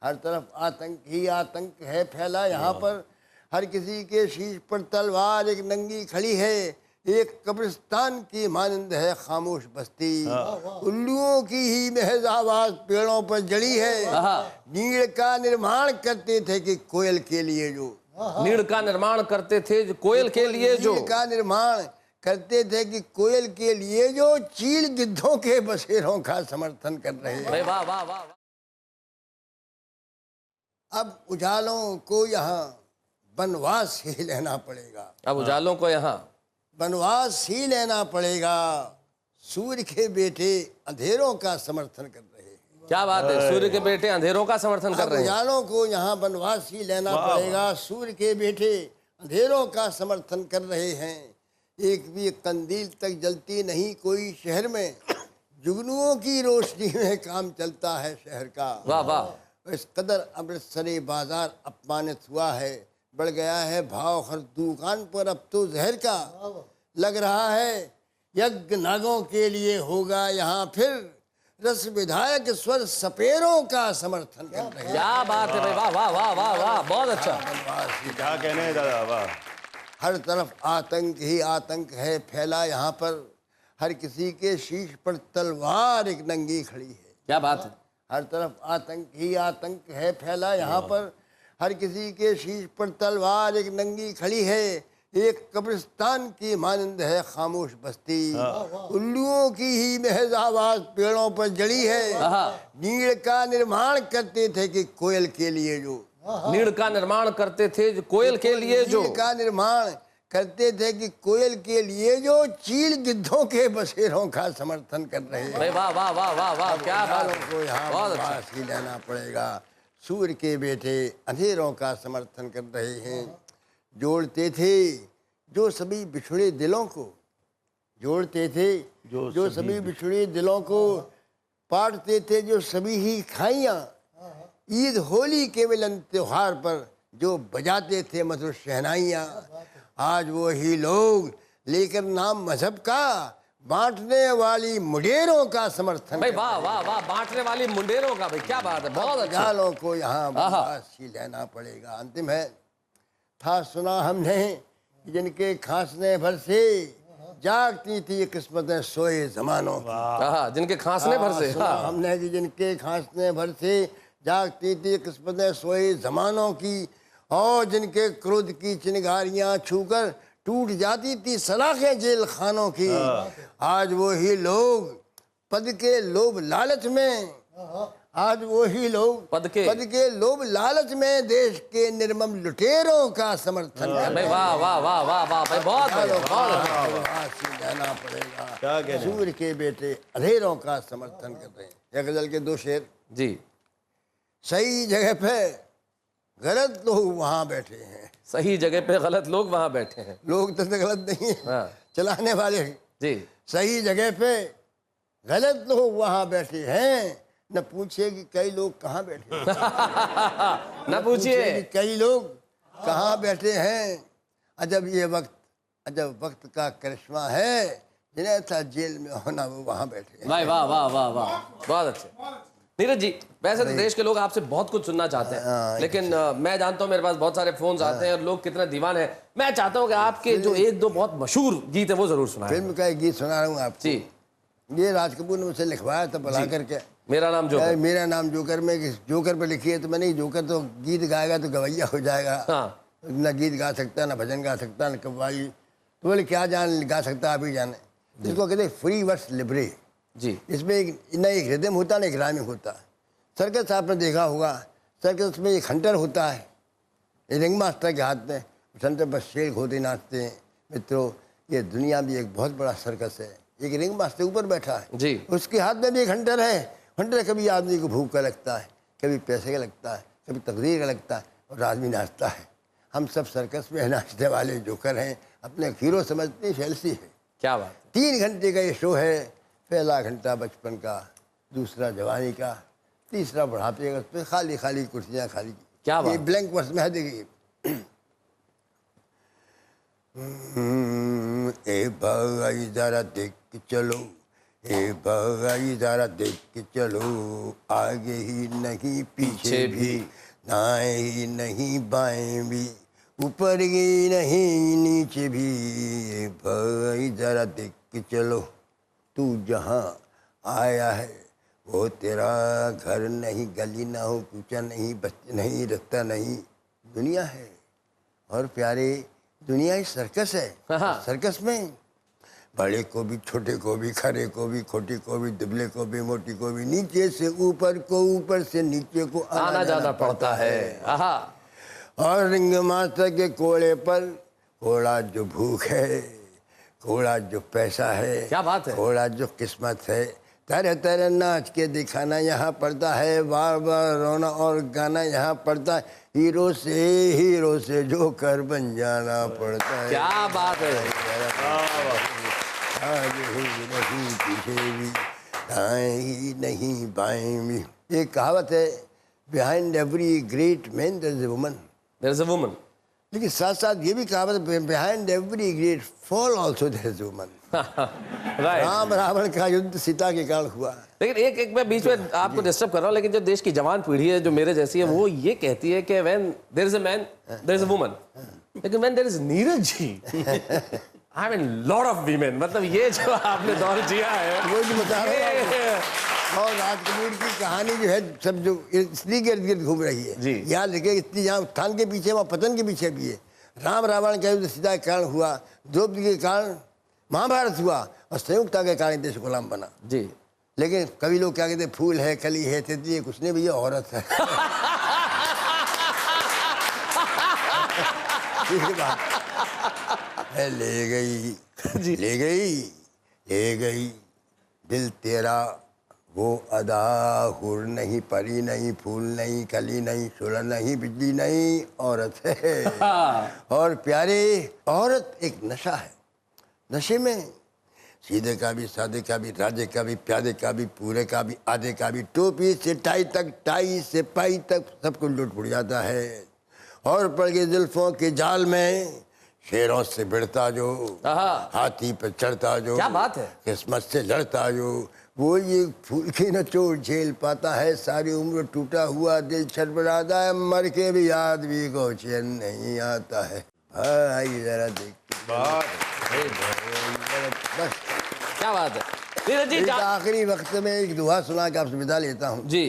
हर तरफ आतंक ही आतंक है फैला यहाँ पर। हर किसी के शीश पर तलवार एक नंगी खड़ी है। एक कब्रिस्तान की मानंद है खामोश बस्ती। उल्लुओं की ही महज आवाज पेड़ों पर जड़ी है। नीड़ का निर्माण करते थे कि कोयल के लिए जो नीड़ का निर्माण करते थे कोयल के लिए जो नीड़ का निर्माण करते थे कि कोयल के लिए जो चील गिद्धों के बसेरों का समर्थन कर रहे हैं। वाह वाह वाह। अब उजालों को यहाँ वनवास ही लेना पड़ेगा। अब उजालों को यहाँ वनवास ही लेना पड़ेगा। सूर्य के बेटे अंधेरों का समर्थन कर रहे हैं। क्या बात है, सूर्य के बेटे अंधेरों का समर्थन कर रहे हैं। उजालों को यहाँ वनवास ही लेना पड़ेगा। सूर्य के बेटे अंधेरों का समर्थन कर रहे हैं। एक भी कंदील तक जलती नहीं कोई शहर में। जुगनुओं की रोशनी में काम चलता है शहर का। वाह वाह। इस कदर अमृतसरी बाजार अपमानित हुआ है। बढ़ गया है भाव हर दुकान पर अब तो जहर का। लग रहा है यज्ञ नागों के लिए होगा यहाँ फिर। रस विधायक स्वर सपेरों का समर्थन कर रहे हैं। क्या बात है भाई, वाह वाह वाह वाह वाह, बहुत अच्छा। क्या कहने हैं दादा, वाह। हर तरफ आतंक ही आतंक है फैला यहाँ पर। हर किसी के शीश पर तलवार एक नंगी खड़ी है। क्या बात है। हर तरफ आतंक ही आतंक है फैला यहाँ पर। हर किसी के शीश पर तलवार एक नंगी खड़ी है। एक कब्रिस्तान की मानंद है खामोश बस्ती। उल्लुओं की ही महज आवाज पेड़ों पर जड़ी है। नीड़ का निर्माण करते थे कि कोयल के लिए जो नीड़ का निर्माण करते थे कोयल के लिए जो नीड़ का निर्माण करते थे कि कोयल के लिए जो चील गिद्धों के बसेरों का समर्थन कर रहे हैं। वाह वाह वाह वाह वाह, क्या बात को यहाँ वनवास ही लेना पड़ेगा। सूर्य के बेटे अंधेरों का समर्थन कर रहे हैं। जोड़ते थे जो सभी बिछड़े दिलों को। जोड़ते थे जो सभी बिछड़े दिलों को। बांटते थे जो सभी ही खाइयाँ। ईद होली के मिलन त्योहार पर जो बजाते थे मधुर शहनाइयाँ। आज वो ही लोग लेकर नाम मजहब का बांटने वाली मुंडेरों का समर्थन। भाई वाह वाह वाह, बांटने वाली मुंडेरों का, भाई क्या बात है, बहुत अच्छा। जालों को यहाँ वनवास ही लेना पड़ेगा। अंतिम है, था सुना हमने जिनके खांसने भर से जागती थी किस्मतें सोए जमानों की। जिनके खांसने भर से सुना हमने कि जिनके खांसने भर से जागती थी किस्मतें सोए जमानों की। और जिनके क्रोध की चिंगारियां छूकर टूट जाती थी सलाखें जेल खानों की। आज वो ही लोग पद के लोभ लालच में। आज वो ही लोग पद के लोभ लालच में देश के निर्मम लुटेरों का समर्थन कर रहे हैं। वाह वाह वाह वाह वाह भाई, बहुत लेना पड़ेगा। सूर्य के बेटे अंधेरों का समर्थन कर रहे हैं। एक गजल के दो शेर जी। सही जगह पे गलत लोग वहाँ बैठे हैं। सही जगह पे गलत लोग वहाँ बैठे हैं। लोग तो गलत नहीं है, चलाने वाले जी। सही जगह पे गलत लोग वहाँ बैठे हैं। न पूछिए कि कई लोग कहाँ बैठे हैं। न पूछिए कि कई लोग कहाँ बैठे हैं। अजब ये वक्त, अजब वक्त का करिश्मा है। जिन्हें था जेल में होना वो वहाँ बैठे हैं। वाह वाह वाह वाह वाह, बहुत अच्छे। नीरज जी, वैसे तो देश के लोग आपसे बहुत कुछ सुनना चाहते हैं, लेकिन मैं जानता हूँ मेरे पास बहुत सारे फोन आते हैं और लोग कितने दीवाने हैं। मैं चाहता हूँ कि आपके जो एक दो बहुत मशहूर गीत है वो जरूर सुनाएं। फिल्म का एक गीत सुना रहा हूँ आपको जी। ये राज कपूर ने मुझसे लिखवाया था बुला करके। मेरा नाम जोकर। मेरा नाम जोकर में जोकर पे लिखी है तो मैंने जोकर तो गीत गाएगा तो गवैया हो जाएगा। न गीत गा सकता, न भजन गा सकता, न कव्वाली। तो बोले क्या जान गा सकता, आप ही जाने। इसको कहते फ्री वर्स लिबरे जी। इसमें न एक रिदम होता न एक राइमिंग होता। सर्कस आपने देखा होगा, सर्कस में एक हंटर होता है, रिंग मास्टर के हाथ में हंटर पर शेर घोड़े नाचते हैं। मित्रों, ये दुनिया भी एक बहुत बड़ा सर्कस है। एक रिंग मास्टर ऊपर बैठा है जी, उसके हाथ में भी एक हंटर है। हंटर कभी आदमी को भूख का लगता है, कभी पैसे का लगता है, कभी तकदीर का लगता है, और आदमी नाचता है। हम सब सर्कस में नाचने वाले जोकर हैं। अपने हीरो समझते हैं, फेलसी है। क्या बात। 3 घंटे का ये शो है। पहला घंटा बचपन का, दूसरा जवानी का, तीसरा बुढ़ापे का। उस पर खाली खाली कुर्सियाँ खाली। क्या बात। ये ब्लैंक वर्स में है, देखिए। ए भाई जरा देख के चलो, ए भाई जरा देख के चलो, आगे ही नहीं पीछे भी, दाएं ही नहीं बाएं भी, ऊपर ही नहीं नीचे भी। ए भाई जरा देख के चलो, तू जहाँ आया है वो तेरा घर नहीं, गली ना हो, कूचा नहीं, बच्चे नहीं, रास्ता नहीं, दुनिया है। और प्यारे, दुनिया ही सर्कस है। सर्कस में बड़े को भी, छोटे को भी, खरे को भी, खोटी को भी, दुबले को भी, मोटी को भी, नीचे से ऊपर को, ऊपर से नीचे को आना जाना पड़ता है। और रिंग मास्टर के कोड़े पर घोड़ा जो भूख है, घोड़ा जो पैसा है, क्या बात है, घोड़ा जो किस्मत है, तरह तरह नाच के दिखाना यहाँ पड़ता है, बार बार रोना और गाना यहाँ पड़ता है, हीरो से जोकर बन जाना पड़ता है। क्या बात है, आगे ही नहीं पीछे भी, दाएं ही नहीं बाएं भी। एक कहावत है, behind every great man there is a woman. There is a woman. लेकिन साथ साथ ये भी कहावत है, behind every great fall also there is a woman. Right. Ram Ravan का युद्ध सीता के कारण हुआ। लेकिन एक मैं बीच में आपको डिस्टर्ब कर रहा हूँ, लेकिन जो देश की जवान पीढ़ी है जो मेरे जैसी है, वो ये कहती है कि when there is a man there is a woman, लेकिन when there is Neeraj ji I mean lot of women. मतलब ये जो आपने दौर जिया है, वो जो बता रहा हूँ। और राज कपूर की कहानी जो है, सब जो स्त्री के इर्द गिर्द घूम रही है जी। याद रखिए, स्त्री जहाँ उत्थान के पीछे वहाँ पतन के पीछे भी है। राम रावण का युद्ध सीता के कारण हुआ, द्रौपदी के कारण महाभारत हुआ, और संयुक्ता के कारण देश गुलाम बना। जी। लेकिन कभी लोग क्या कहते हैं, फूल है, कली है, तितली है, कुछ नहीं भैया, औरत है। ले गई जी। ले गई ले गई दिल तेरा वो अदा, हुर नहीं, परी नहीं, फूल नहीं, कली नहीं, सुलह नहीं, बिजली नहीं, औरत है। और प्यारे, औरत एक नशा है। नशे में सीधे का भी, सादे का भी, राजे का भी, प्यादे का भी, पूरे का भी, आधे का भी, टोपी से टाई तक, टाई से पाई तक सब कुछ लुट पुट जाता है। और पड़ गए जुल्फों के जाल में, शेरों से भिड़ता जो, हाथी पर चढ़ता जो, क्या बात है, किस्मत से लड़ता जो, वो ये फूल की न चोट झेल पाता है, सारी उम्र टूटा हुआ दिल छटपटाता है, मर के भी आदमी को चैन नहीं आता है। भाई जरा देख, बस क्या बात है। नीरज जी, आखिरी वक्त में एक दुआ सुना के आपसे विदा लेता हूँ जी।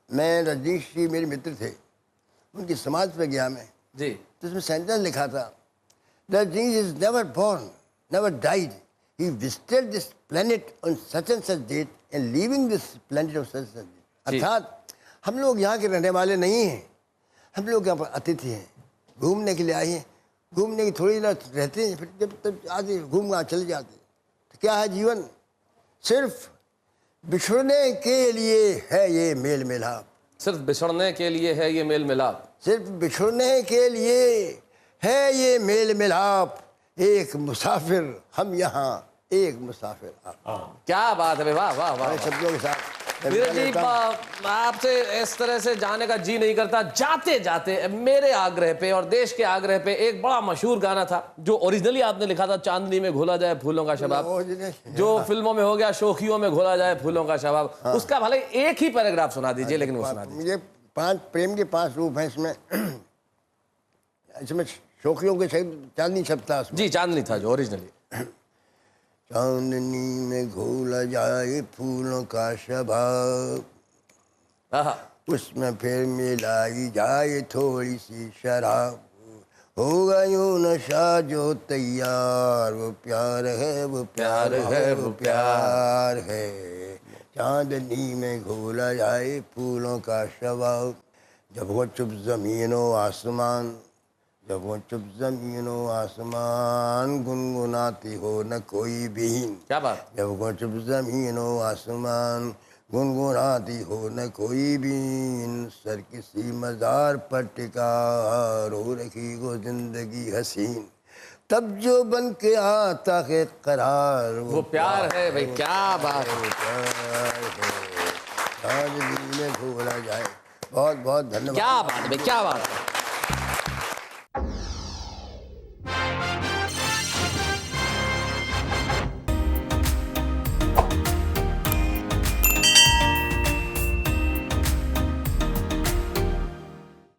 मैं, रजनीश जी मेरे मित्र थे, उनकी समाज पे गया मैं जी। तो उसमें सेंटेंस लिखा था, Rajneesh is never born, never died, he visited this planet on such and such date and leaving this planet on such and such date। अर्थात हम लोग यहाँ के रहने वाले नहीं हैं, हम लोग यहाँ पर अतिथि हैं, घूमने के लिए आए हैं, घूमने की थोड़ी देर रहते हैं, फिर जब तब आते घूम कर चले जाते। तो क्या है जीवन, सिर्फ बिछड़ने के लिए है ये मेल मिलाप, सिर्फ बिछड़ने के लिए है ये मेल मिलाप, सिर्फ बिछड़ने के लिए है ये मेल मिलाप, एक मुसाफिर हम यहाँ, एक मुसाफिर आप। क्या बात है, वाह वाह वाह। शब्दों के साथ नीरज जी, आपसे इस तरह से जाने का जी नहीं करता। जाते जाते मेरे आग्रह पे और देश के आग्रह पे एक बड़ा मशहूर गाना था जो ओरिजिनली आपने लिखा था, चांदनी में घोला जाए फूलों का शबाब, जो फिल्मों में हो गया शोखियों में घोला जाए फूलों का शबाब। उसका भले एक ही पैराग्राफ सुना दीजिए, लेकिन वो सुना दीजिए। मुझे प्रेम के 5 रूप हैं इसमें। इसमें शोखियों के सहित चांदनी शब्द था जी, चांदनी था जो ओरिजिनली। चांदनी में घोला जाए फूलों का शबाब, उसमें फिर मिलाई जाए थोड़ी सी शराब, होगा यूं नशा जो तैयार, वो प्यार है, वो प्यार है, वो प्यार है। चांदनी में घोला जाए फूलों का शबाब, जब वो चुप ज़मीनों आसमान, जब वो चुप ज़मीनों आसमान, गुनगुनाती हो न कोई बीन। क्या बात। जब वो चुप ज़मीनों आसमान, गुनगुनाती हो न कोई बीन, सर किसी मज़ार पर टिका, रो रखी वो जिंदगी हसीन, तब जो बन के आता है करार, वो प्यार है भाई। क्या बात है, चांदनी में घोला जाए। बहुत बहुत धन्यवाद। क्या बात है भाई, क्या बात है।